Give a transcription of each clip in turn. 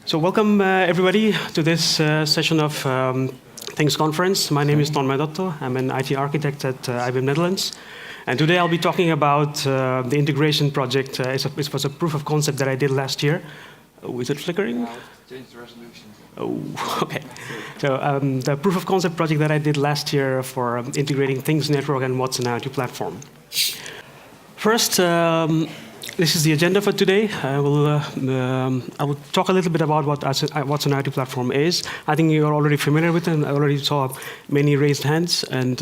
So welcome everybody to this session of Things Conference. My name is Tanmoy. I'm an IT architect at IBM Netherlands. And today I'll be talking about the integration project. It was a proof of concept that I did last year. Oh, is it flickering? Change the resolution. Oh, okay. So the proof of concept project that I did last year for integrating Things Network and IoT platform. First, this is the agenda for today. I will talk a little bit about what an IoT platform is. I think you're already familiar with it. I already saw many raised hands. And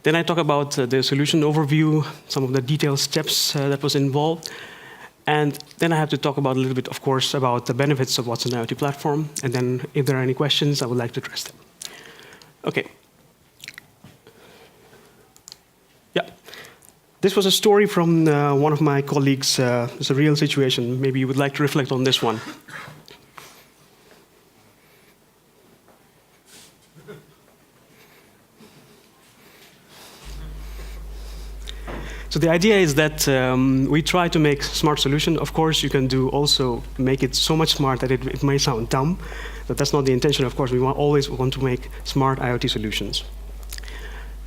then I talk about the solution overview, some of the detailed steps that was involved. And then I have to talk about a little bit, of course, about the benefits of what's an IoT platform. And then if there are any questions, I would like to address them. OK. Yeah. This was a story from one of my colleagues. It's a real situation. Maybe you would like to reflect on this one. So the idea is that we try to make smart solution. Of course, you can do also make it so much smart that it may sound dumb, but that's not the intention. Of course, we always want to make smart IoT solutions.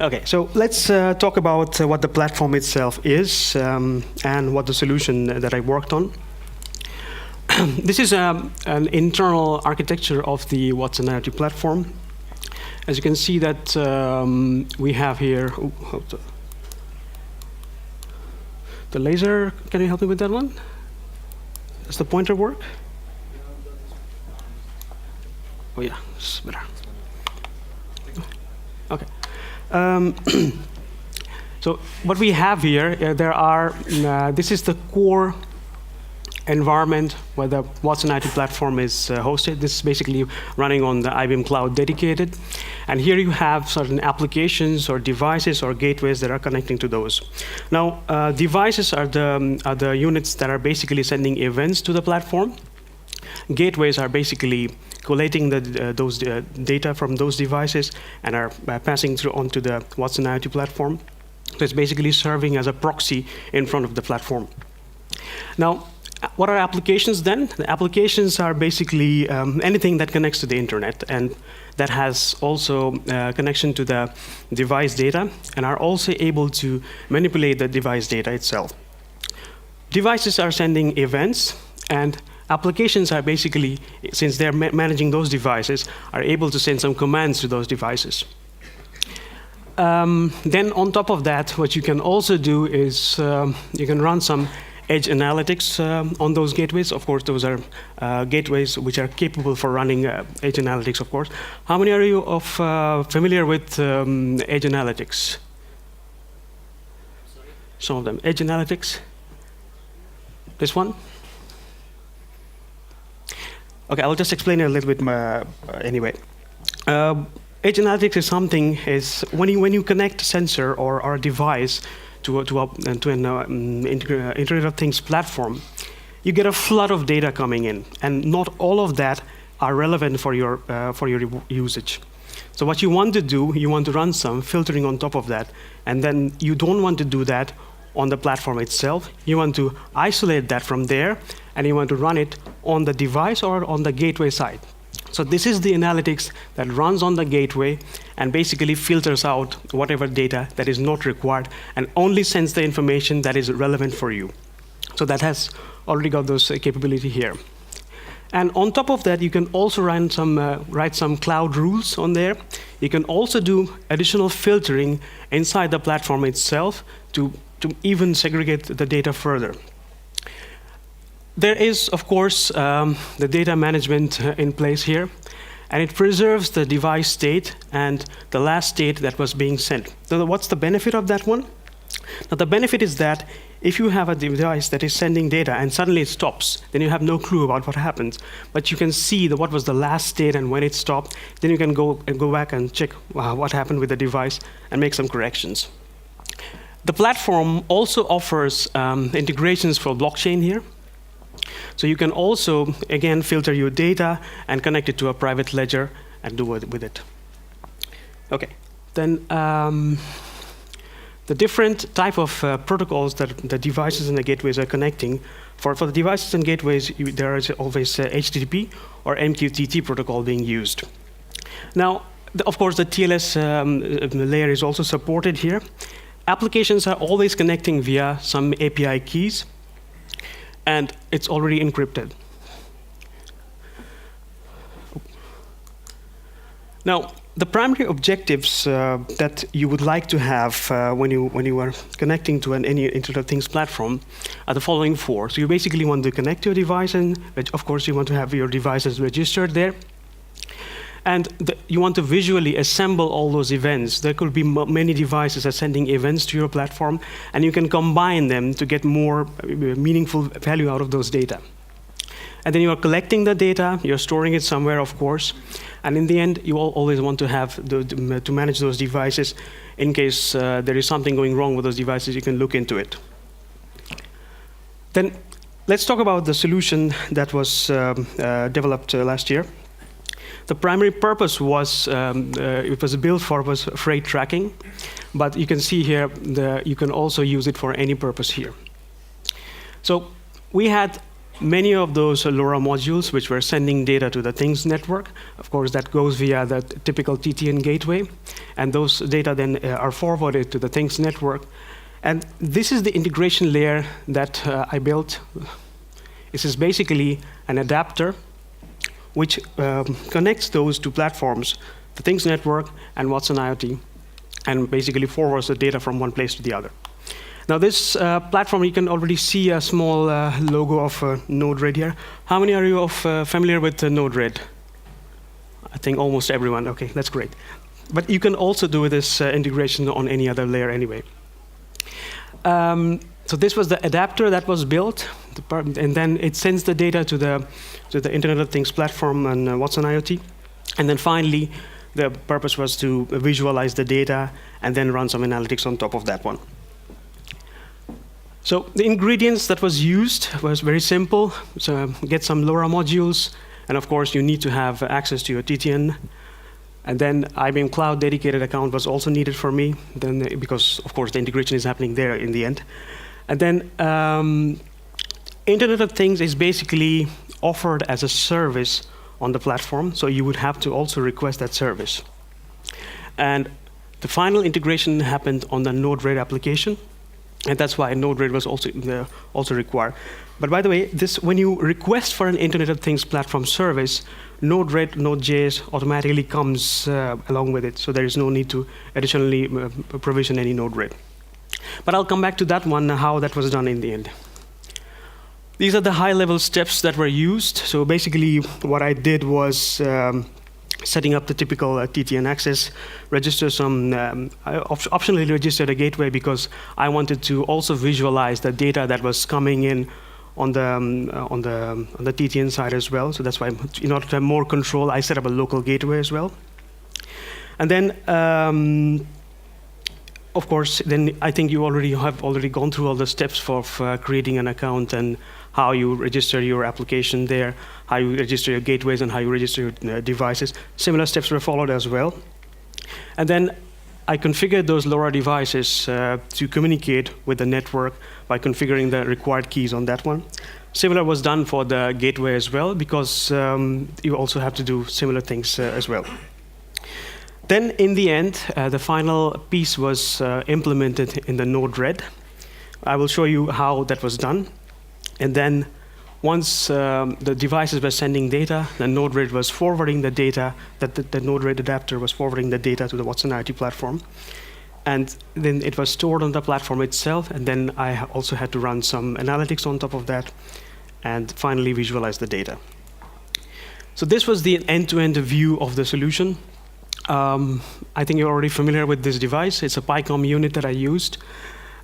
Okay, so let's talk about what the platform itself is and what the solution that I worked on. This is an internal architecture of the What's an IoT platform. As you can see that we have here, the laser, can you help me with that one? Does the pointer work? Oh yeah, it's better. Okay. So what we have here, this is the core environment where the What's an IoT platform is hosted. This is basically running on the IBM Cloud dedicated. And here you have certain applications or devices or gateways that are connecting to those. Now, devices are the units that are basically sending events to the platform. Gateways are basically collating those data from those devices and are passing through onto the What's an IoT platform. So it's basically serving as a proxy in front of the platform. Now, what are applications then? The applications are basically anything that connects to the internet and that has also connection to the device data and are also able to manipulate the device data itself. Devices are sending events, and applications are basically, since they're managing those devices, are able to send some commands to those devices. Then on top of that, what you can also do is you can run some edge analytics on those gateways. Of course, those are gateways which are capable for running edge analytics, of course. How many are you familiar with edge analytics? Sorry? Some of them. Edge analytics? This one? Okay, I'll just explain it a little bit anyway. Edge analytics is something when you connect a sensor or a device to an Internet of Things platform, you get a flood of data coming in, and not all of that are relevant for your usage. So what you want to do, you want to run some filtering on top of that, and then you don't want to do that on the platform itself. You want to isolate that from there, and you want to run it on the device or on the gateway side. So this is the analytics that runs on the gateway and basically filters out whatever data that is not required and only sends the information that is relevant for you. So that has already got those capability here. And on top of that, you can also write some cloud rules on there. You can also do additional filtering inside the platform itself to even segregate the data further. There is, of course, the data management in place here, and it preserves the device state and the last state that was being sent. So what's the benefit of that one? Now, the benefit is that if you have a device that is sending data and suddenly it stops, then you have no clue about what happens. But you can see what was the last state and when it stopped. Then you can go back and check what happened with the device and make some corrections. The platform also offers integrations for blockchain here. So you can also, again, filter your data and connect it to a private ledger and do with it. Okay. Then the the different type of protocols that the devices and the gateways are connecting. For the devices and gateways, there is always HTTP or MQTT protocol being used. Now, of course, the TLS layer is also supported here. Applications are always connecting via some API keys, and it's already encrypted. Now, the primary objectives that you would like to have when you are connecting to any Internet of Things platform are the following four. So you basically want to connect to a device, and of course you want to have your devices registered there. And you want to visually assemble all those events. There could be many devices are sending events to your platform, and you can combine them to get more meaningful value out of those data. And then you are collecting the data, you're storing it somewhere, of course, and in the end, you always want to have to manage those devices. In case there is something going wrong with those devices, you can look into it. Then let's talk about the solution that was developed last year. The primary purpose was, it was built for was freight tracking, but you can see here, you can also use it for any purpose here. So we had many of those LoRa modules which were sending data to the Things Network. Of course, that goes via the typical TTN gateway, and those data then are forwarded to the Things Network. And this is the integration layer that I built. This is basically an adapter which connects those two platforms, the Things Network and Watson IoT, and basically forwards the data from one place to the other. Now this platform, you can already see a small logo of Node-RED here. How many are you familiar with Node-RED? I think almost everyone. Okay, that's great. But you can also do this integration on any other layer anyway. So this was the adapter that was built, and then it sends the data to the Internet of Things platform and Watson IoT. And then finally, the purpose was to visualize the data and then run some analytics on top of that one. So the ingredients that was used was very simple. So get some LoRa modules, and of course you need to have access to your TTN. And then IBM Cloud dedicated account was also needed for me, then because of course the integration is happening there in the end. And then Internet of Things is basically offered as a service on the platform, so you would have to also request that service. And the final integration happened on the Node-RED application, and that's why Node-RED was also required. But by the way, when you request for an Internet of Things platform service, Node-RED, Node.js automatically comes along with it, so there is no need to additionally provision any Node-RED. But I'll come back to that one, how that was done in the end. These are the high-level steps that were used. So basically, what I did was setting up the typical TTN access, register some, optionally registered a gateway because I wanted to also visualize the data that was coming in on the TTN side as well. So that's why, in order to have more control, I set up a local gateway as well. And then, of course, then I think you have already gone through all the steps for creating an account and how you register your application there, how you register your gateways, and how you register your devices. Similar steps were followed as well. And then I configured those LoRa devices to communicate with the network by configuring the required keys on that one. Similar was done for the gateway as well, because you also have to do similar things as well. Then in the end, the final piece was implemented in the Node-RED. I will show you how that was done. And then once the devices were sending data, the Node-RED was forwarding the data, the Node-RED adapter was forwarding the data to the Watson IoT platform. And then it was stored on the platform itself, and then I also had to run some analytics on top of that, and finally visualize the data. So this was the end-to-end view of the solution. I think you're already familiar with this device. It's a PyCom unit that I used,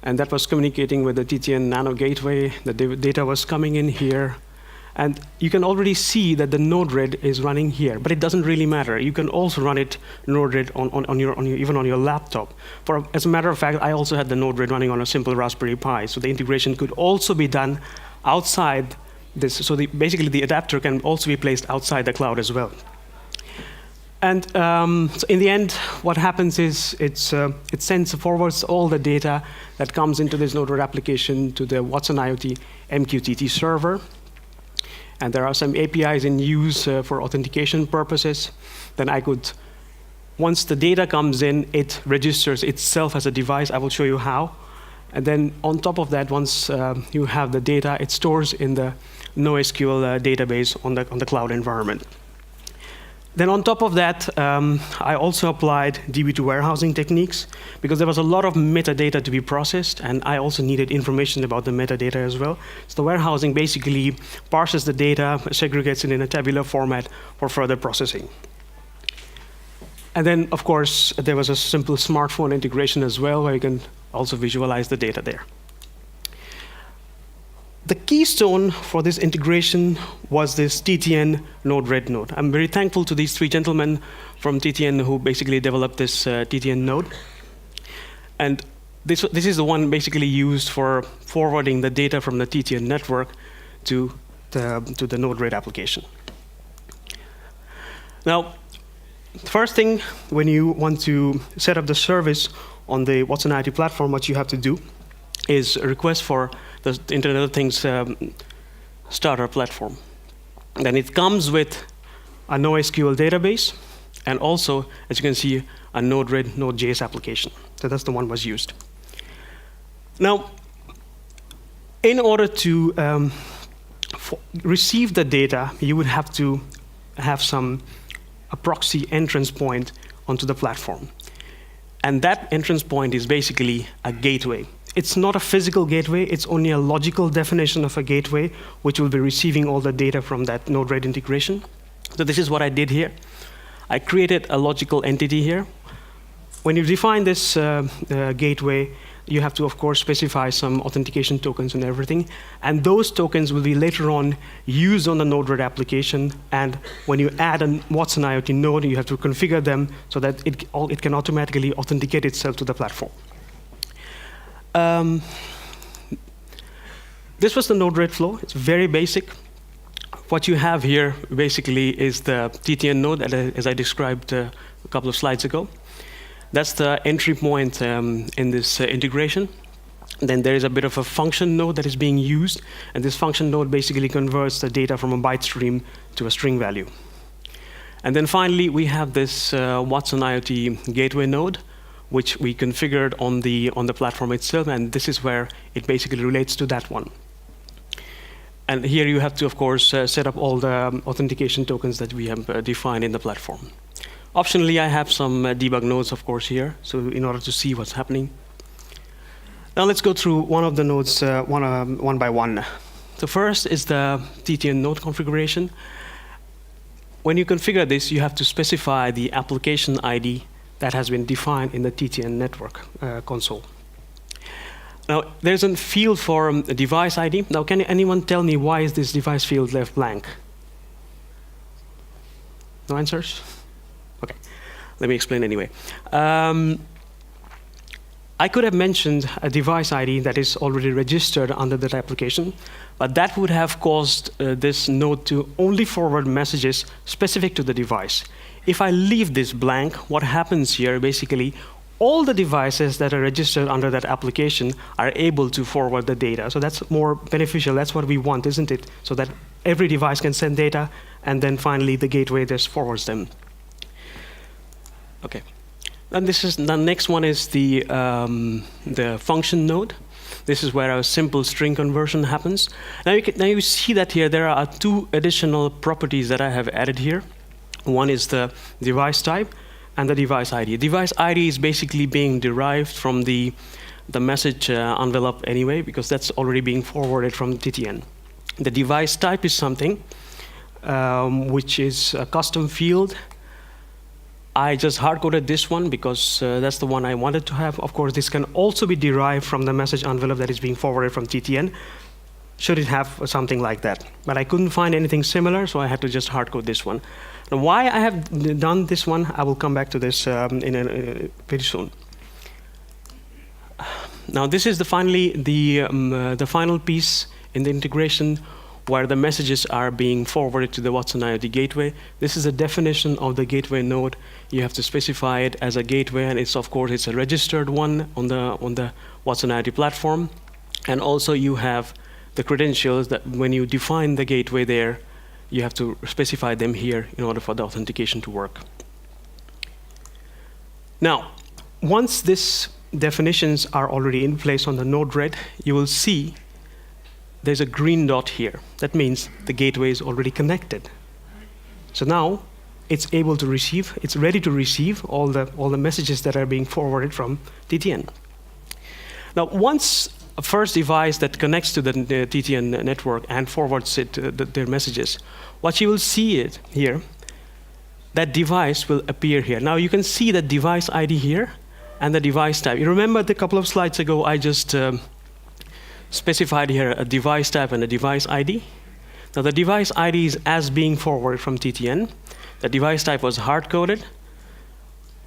and that was communicating with the TTN Nano gateway. The data was coming in here, and you can already see that the Node-RED is running here, but it doesn't really matter. You can also run it Node-RED even on your laptop. As a matter of fact, I also had the Node-RED running on a simple Raspberry Pi, so the integration could also be done outside this. So basically, the adapter can also be placed outside the cloud as well. And so in the end, what happens is it forwards all the data that comes into this Node-RED application to the Watson IoT MQTT server. And there are some APIs in use for authentication purposes. Then I could, once the data comes in, it registers itself as a device. I will show you how. And then on top of that, once you have the data, it stores in the NoSQL database on the cloud environment. Then on top of that, I also applied DB2 warehousing techniques because there was a lot of metadata to be processed, and I also needed information about the metadata as well. So the warehousing basically parses the data, segregates it in a tabular format for further processing. And then, of course, there was a simple smartphone integration as well, where you can also visualize the data there. The keystone for this integration was this TTN Node-RED node. I'm very thankful to these three gentlemen from TTN who basically developed this TTN node. And this is the one basically used for forwarding the data from the TTN network to the Node-RED application. Now, first thing, when you want to set up the service on the Watson IoT platform, what you have to do is a request for the Internet of Things starter platform. Then it comes with a NoSQL database, and also, as you can see, a Node-RED Node.js application. So that's the one was used. Now, in order to receive the data, you would have to have a proxy entrance point onto the platform. And that entrance point is basically a gateway. It's not a physical gateway, it's only a logical definition of a gateway, which will be receiving all the data from that Node-RED integration. So this is what I did here. I created a logical entity here. When you define this gateway, you have to, of course, specify some authentication tokens and everything. And those tokens will be later on used on the Node-RED application. And when you add a Watson IoT node, you have to configure them so that it can automatically authenticate itself to the platform. This was the Node-RED flow. It's very basic. What you have here basically is the TTN node, as I described a couple of slides ago. That's the entry point in this integration. Then there is a bit of a function node that is being used, and this function node basically converts the data from a byte stream to a string value. And then finally, we have this Watson IoT gateway node, which we configured on the platform itself, and this is where it basically relates to that one. And here you have to, of course, set up all the authentication tokens that we have defined in the platform. Optionally, I have some debug nodes, of course, here, so in order to see what's happening. Now let's go through one of the nodes one by one. So first is the TTN node configuration. When you configure this, you have to specify the application ID that has been defined in the TTN network console. Now, there's a field for a device ID. Now, can anyone tell me why is this device field left blank? No answers? Okay, let me explain anyway. I could have mentioned a device ID that is already registered under that application, but that would have caused this node to only forward messages specific to the device. If I leave this blank, what happens here, basically, all the devices that are registered under that application are able to forward the data. So that's more beneficial. That's what we want, isn't it? So that every device can send data, and then finally the gateway just forwards them. Okay. And the next one is the function node. This is where a simple string conversion happens. Now you see that here there are two additional properties that I have added here. One is the device type and the device ID. Device ID is basically being derived from the message envelope anyway, because that's already being forwarded from TTN. The device type is something which is a custom field. I just hard-coded this one because that's the one I wanted to have. Of course, this can also be derived from the message envelope that is being forwarded from TTN, should it have something like that. But I couldn't find anything similar, so I had to just hard-code this one. Now, why I have done this one, I will come back to this very soon. Now, this is the final piece in the integration, where the messages are being forwarded to the Watson IoT gateway. This is a definition of the gateway node. You have to specify it as a gateway, and it's of course it's a registered one on the Watson IoT platform. And also you have the credentials that when you define the gateway there, you have to specify them here in order for the authentication to work. Now, once these definitions are already in place on the Node-RED, you will see there's a green dot here. That means the gateway is already connected. So now it's able to receive, it's ready to receive all the messages that are being forwarded from TTN. Now, once a first device that connects to the TTN network and forwards it their messages, what you will see it here, that device will appear here. Now you can see the device ID here and the device type. You remember a couple of slides ago I just specified here a device type and a device ID. Now the device ID is as being forwarded from TTN. The device type was hard-coded.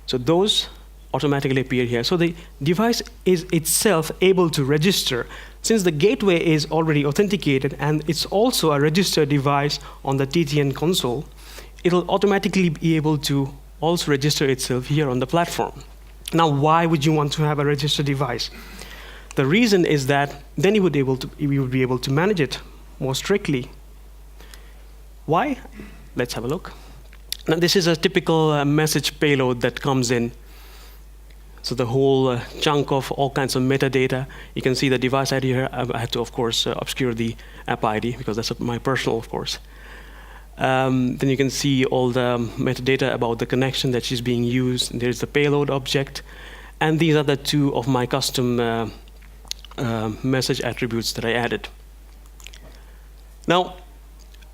So those automatically appear here. So the device is itself able to register. Since the gateway is already authenticated and it's also a registered device on the TTN console, it'll automatically be able to also register itself here on the platform. Now, why would you want to have a registered device? The reason is that then you would be able to manage it more strictly. Why? Let's have a look. Now, this is a typical message payload that comes in. So the whole chunk of all kinds of metadata. You can see the device ID here. I had to, of course, obscure the app ID because that's my personal, of course. Then you can see all the metadata about the connection that is being used. There's the payload object. And these are the two of my custom message attributes that I added. Now,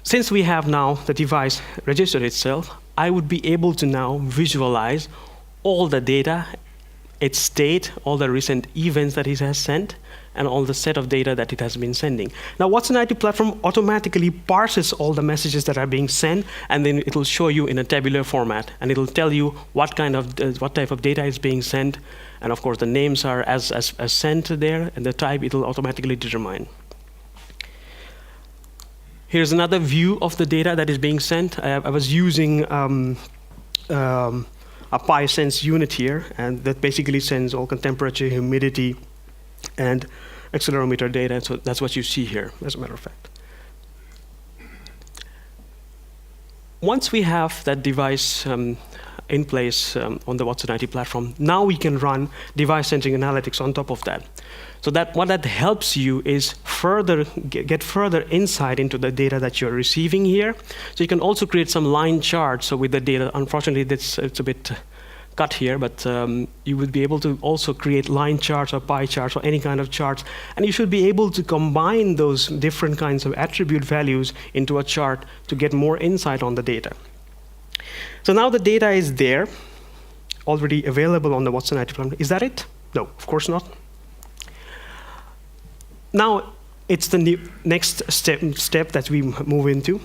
since we have now the device registered itself, I would be able to now visualize all the data, its state, all the recent events that it has sent, and all the set of data that it has been sending. Now, Watson IoT platform automatically parses all the messages that are being sent, and then it will show you in a tabular format, and it will tell you what type of data is being sent, and of course the names are as sent there, and the type it will automatically determine. Here's another view of the data that is being sent. I was using a PySense unit here, and that basically sends all temperature, humidity, and accelerometer data. So that's what you see here, as a matter of fact. Once we have that device in place on the Watson IoT platform, now we can run device-centric analytics on top of that. So what that helps you is get further insight into the data that you're receiving here. So you can also create some line charts. So with the data, unfortunately, it's a bit cut here, but you would be able to also create line charts or pie charts or any kind of charts. And you should be able to combine those different kinds of attribute values into a chart to get more insight on the data. So now the data is there, already available on the Watson IoT platform. Is that it? No, of course not. Now, it's the next step that we move into.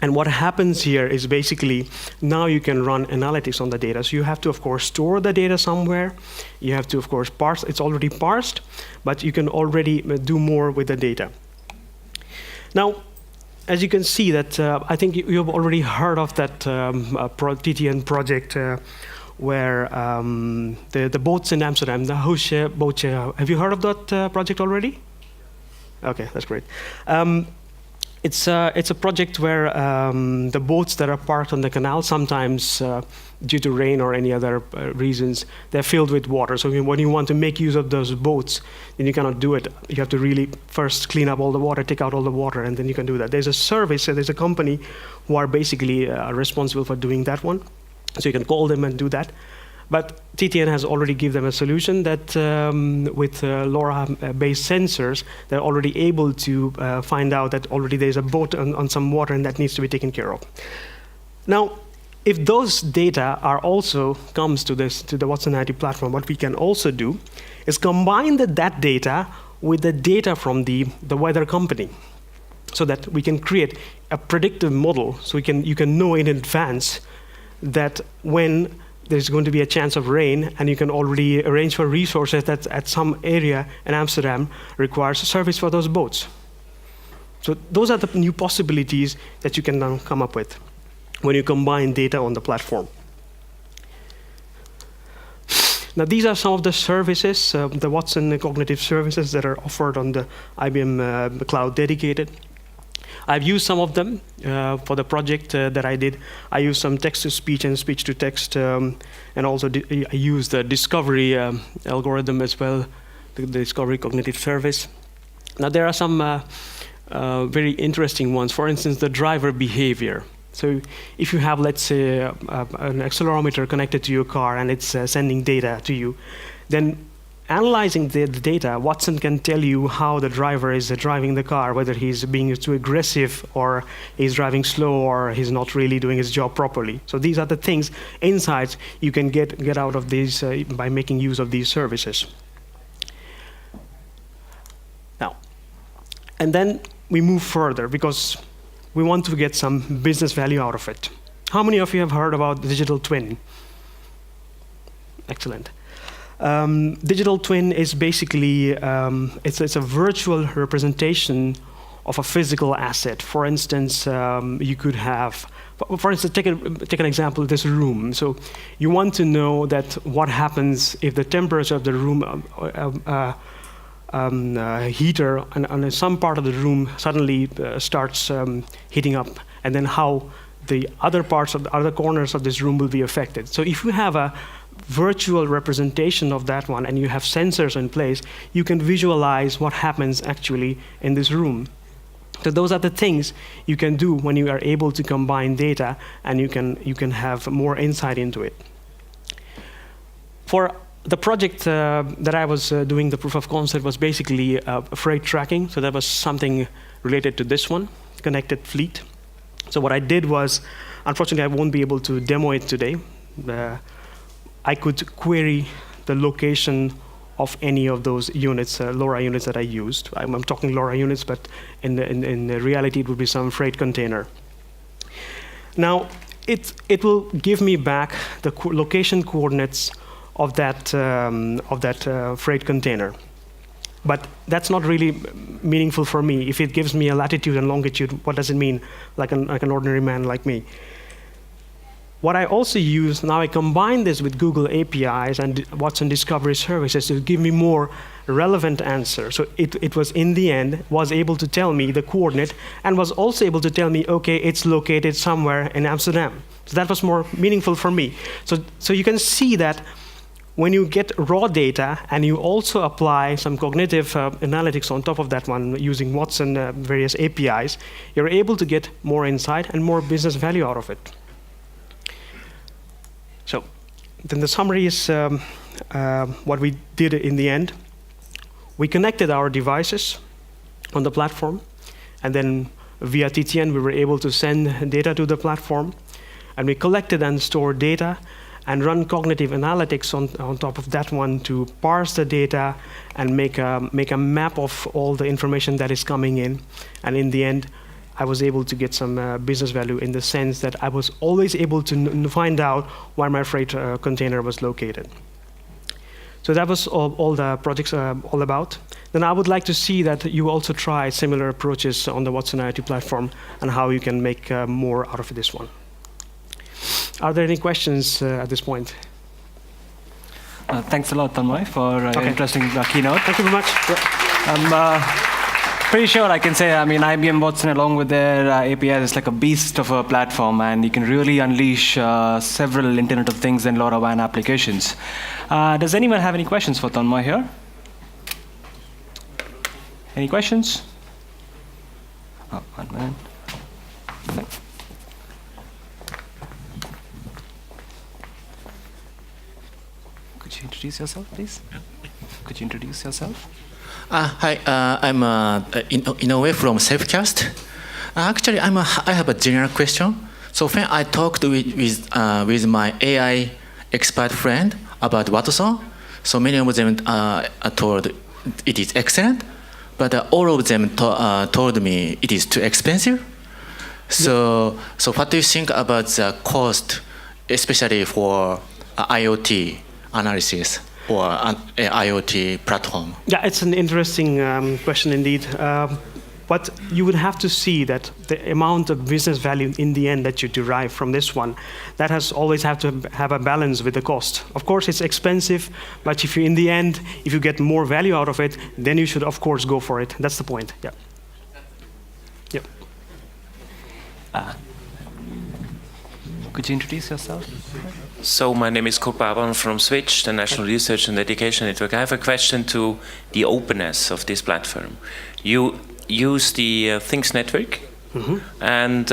And what happens here is basically, now you can run analytics on the data. So you have to, of course, store the data somewhere. You have to, of course, parse. It's already parsed, but you can already do more with the data. Now, as you can see that, I think you have already heard of that TTN project where the boats in Amsterdam, the Hoesje bootje. Have you heard of that project already? Okay, that's great. It's a project where the boats that are parked on the canal, sometimes due to rain or any other reasons, they're filled with water. So when you want to make use of those boats, then you cannot do it. You have to really first clean up all the water, take out all the water, and then you can do that. There's a service, there's a company who are basically responsible for doing that one. So you can call them and do that. But TTN has already given them a solution that with LoRa-based sensors, they're already able to find out that already there's a boat on some water and that needs to be taken care of. Now, if those data are also comes to the Watson IoT platform, what we can also do is combine that data with the data from the weather company, so that we can create a predictive model. So you can know in advance that when there's going to be a chance of rain, and you can already arrange for resources that at some area in Amsterdam requires service for those boats. So those are the new possibilities that you can now come up with when you combine data on the platform. Now, these are some of the services, the Watson cognitive services that are offered on the IBM Cloud Dedicated. I've used some of them for the project that I did. I used some text-to-speech and speech-to-text, and also I used the discovery algorithm as well, the discovery cognitive service. Now, there are some very interesting ones. For instance, the driver behavior. So if you have, let's say, an accelerometer connected to your car and it's sending data to you, then analyzing the data, Watson can tell you how the driver is driving the car, whether he's being too aggressive or he's driving slow or he's not really doing his job properly. So these are the things, insights you can get out of these by making use of these services. Now, and then we move further because we want to get some business value out of it. How many of you have heard about digital twin? Excellent. Digital twin is basically, it's a virtual representation of a physical asset. For instance, you could have, for instance, take an example of this room. So you want to know that what happens if the temperature of the room heater on some part of the room suddenly starts heating up, and then how the other parts of the other corners of this room will be affected. So if you have a virtual representation of that one and you have sensors in place, you can visualize what happens actually in this room. So those are the things you can do when you are able to combine data, and you can have more insight into it. For the project that I was doing, the proof of concept was basically freight tracking. So that was something related to this one, connected fleet. So what I did was, unfortunately, I won't be able to demo it today. I could query the location of any of those units, LoRa units that I used. I'm talking LoRa units, but in reality, it would be some freight container. Now, it will give me back the location coordinates of that freight container. But that's not really meaningful for me. If it gives me a latitude and longitude, what does it mean, like an ordinary man like me? What I also use, now I combine this with Google APIs and Watson Discovery Services to give me more relevant answer. So it was, in the end, was able to tell me the coordinate and was also able to tell me, okay, it's located somewhere in Amsterdam. So that was more meaningful for me. So you can see that when you get raw data and you also apply some cognitive analytics on top of that one using Watson various APIs, you're able to get more insight and more business value out of it. So then the summary is what we did in the end. We connected our devices on the platform, and then via TTN we were able to send data to the platform, and we collected and stored data and run cognitive analytics on top of that one to parse the data and make a map of all the information that is coming in. And in the end, I was able to get some business value in the sense that I was always able to find out where my freight container was located. So that was all the projects all about. Then I would like to see that you also try similar approaches on the Watson IoT platform and how you can make more out of this one. Are there any questions at this point? Thanks a lot, Tanmoy, for your interesting keynote. Thank you very much. I'm pretty sure I can say, I mean, IBM Watson, along with their APIs, is like a beast of a platform, and you can really unleash several Internet of Things and LoRaWAN applications. Does anyone have any questions for Tanmoy here? Any questions? Oh, 1 minute. Could you introduce yourself, please? Could you introduce yourself? Hi, I'm Inoue from Selfcast. Actually, I have a general question. So when I talked with my AI expert friend about Watson, so many of them told it is excellent, but all of them told me it is too expensive. So what do you think about the cost, especially for IoT analysis or an IoT platform? Yeah, it's an interesting question indeed. But you would have to see that the amount of business value in the end that you derive from this one, that has always have to have a balance with the cost. Of course, it's expensive, but if you, in the end, if you get more value out of it, then you should, of course, go for it. That's the point. Yeah. Yep. Could you introduce yourself? So my name is Kurt Baban from Switch, the National Research and Education Network. I have a question to the openness of this platform. You use the Things Network, and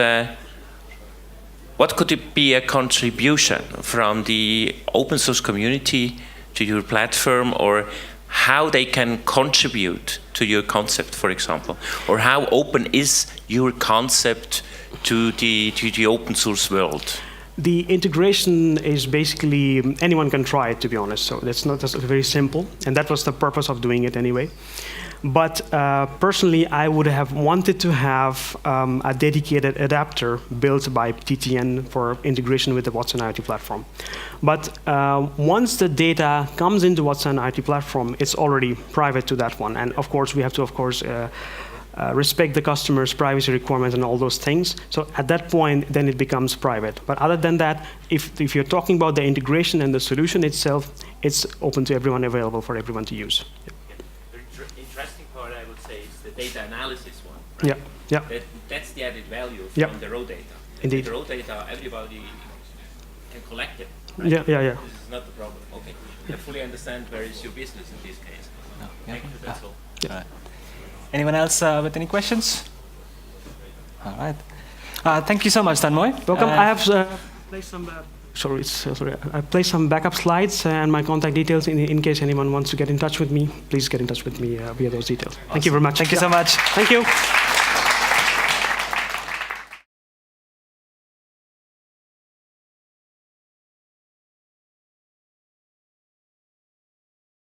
what could it be a contribution from the open source community to your platform, or how they can contribute to your concept, for example, or how open is your concept to the open source world? The integration is basically, anyone can try it, to be honest. So that's very simple, and that was the purpose of doing it anyway. But personally, I would have wanted to have a dedicated adapter built by TTN for integration with the Watson IoT platform. But once the data comes into Watson IoT platform, it's already private to that one. And of course, we have to, respect the customer's privacy requirements and all those things. So at that point, then it becomes private. But other than that, if you're talking about the integration and the solution itself, it's open to everyone, available for everyone to use. The interesting part, I would say, is the data analysis one. Right? Yeah. That's the added value from the raw data. Indeed. The raw data, everybody can collect it. Right? Yeah. This is not the problem. Okay. I fully understand where is your business in this case. No. Thank you, that's all. All right. Anyone else with any questions? All right. Thank you so much, Tanmoy. Welcome. I have placed some. I placed some backup slides and my contact details in case anyone wants to get in touch with me. Please get in touch with me via those details. Awesome. Thank you very much. Thank you so much. Thank you.